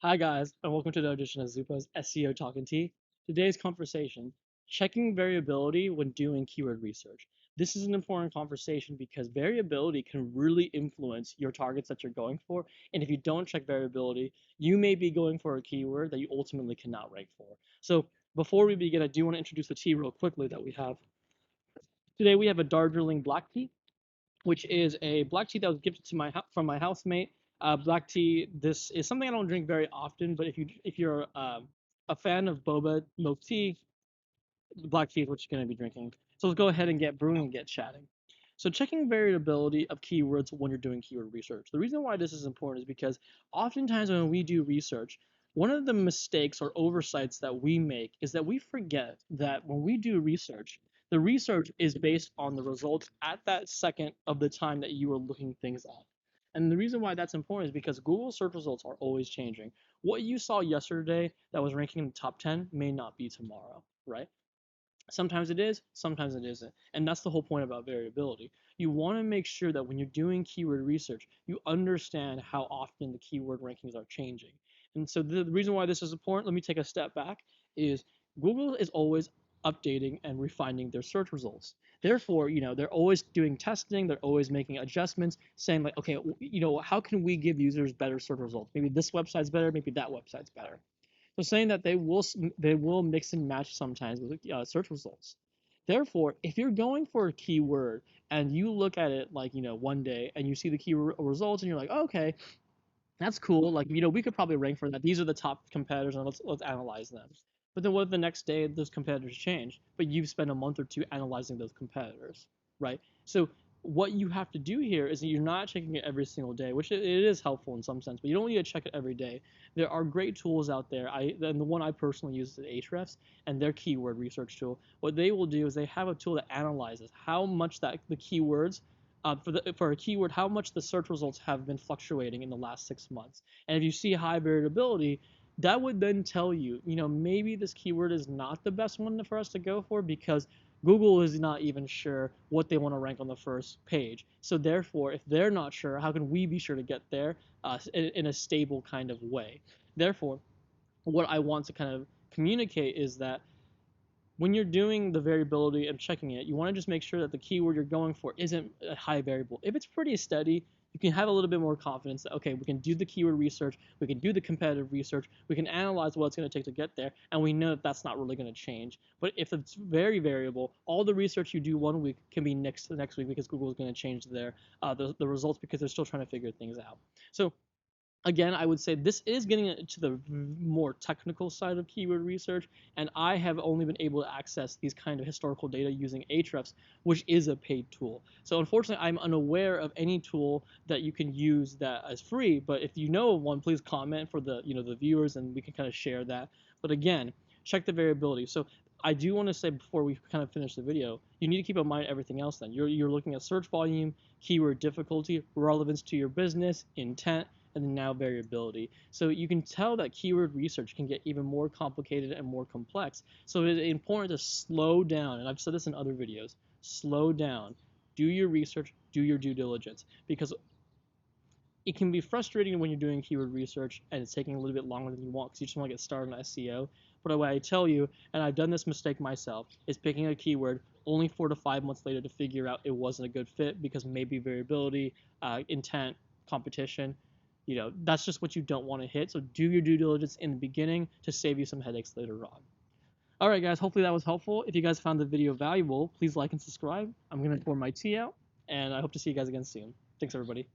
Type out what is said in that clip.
Hi guys, and welcome to the edition of Zupa's SEO Talking Tea. Today's conversation, checking variability when doing keyword research. This is an important conversation because variability can really influence your targets that you're going for, and if you don't check variability, you may be going for a keyword that you ultimately cannot rank for. So before we begin, I do want to introduce the tea real quickly that we have. Today we have a Darjeeling black tea, which is a black tea that was gifted to from my housemate. Black tea. This is something I don't drink very often, but if you're a fan of boba milk tea, black tea is what you're going to be drinking. So let's go ahead and get brewing and get chatting. So checking variability of keywords when you're doing keyword research. The reason why this is important is because oftentimes when we do research, one of the mistakes or oversights that we make is that we forget that when we do research, the research is based on the results at that second of the time that you are looking things up. And the reason why that's important is because Google search results are always changing. What you saw yesterday that was ranking in the top 10 may not be tomorrow, right? Sometimes it is, sometimes it isn't. And that's the whole point about variability. You want to make sure that when you're doing keyword research, you understand how often the keyword rankings are changing. And so the reason why this is important, let me take a step back, is Google is always updating and refining their search results. Therefore, they're always doing testing, they're always making adjustments, saying like, okay, how can we give users better search results? Maybe this website's better, maybe that website's better. So saying that they will mix and match sometimes with search results. Therefore, if you're going for a keyword and you look at it like one day and you see the keyword results and you're like, oh, okay, that's cool. Like we could probably rank for that. These are the top competitors and let's analyze them. But then what if the next day those competitors change, but you've spent a month or two analyzing those competitors, right? So what you have to do here is that you're not checking it every single day, which it is helpful in some sense, but you don't need to check it every day. There are great tools out there. And the one I personally use is Ahrefs and their keyword research tool. What they will do is they have a tool that analyzes how much that the keywords for a keyword, how much the search results have been fluctuating in the last 6 months. And if you see high variability, that would then tell you, maybe this keyword is not the best one for us to go for because Google is not even sure what they want to rank on the first page. So therefore, if they're not sure, how can we be sure to get there in a stable kind of way? Therefore, what I want to kind of communicate is that when you're doing the variability and checking it, you want to just make sure that the keyword you're going for isn't a high variable. If it's pretty steady, you can have a little bit more confidence that, okay, we can do the keyword research, we can do the competitive research, we can analyze what it's going to take to get there, and we know that that's not really going to change. But if it's very variable, all the research you do one week can be next the next week because Google is going to change the results because they're still trying to figure things out. So again, I would say this is getting into the more technical side of keyword research, and I have only been able to access these kind of historical data using Ahrefs, which is a paid tool. So unfortunately, I'm unaware of any tool that you can use that is free. But if you know of one, please comment for the viewers, and we can kind of share that. But again, check the variability. So I do want to say before we kind of finish the video, you need to keep in mind everything else. Then you're looking at search volume, keyword difficulty, relevance to your business, intent, and then now variability. So you can tell that keyword research can get even more complicated and more complex. So it is important to slow down, and I've said this in other videos, slow down, do your research, do your due diligence, because it can be frustrating when you're doing keyword research and it's taking a little bit longer than you want because you just want to get started on SEO. But what I tell you, and I've done this mistake myself, is picking a keyword only 4 to 5 months later to figure out it wasn't a good fit because maybe variability, intent, competition, that's just what you don't want to hit. So do your due diligence in the beginning to save you some headaches later on. All right, guys, hopefully that was helpful. If you guys found the video valuable, please like and subscribe. I'm going to pour my tea out, and I hope to see you guys again soon. Thanks, everybody.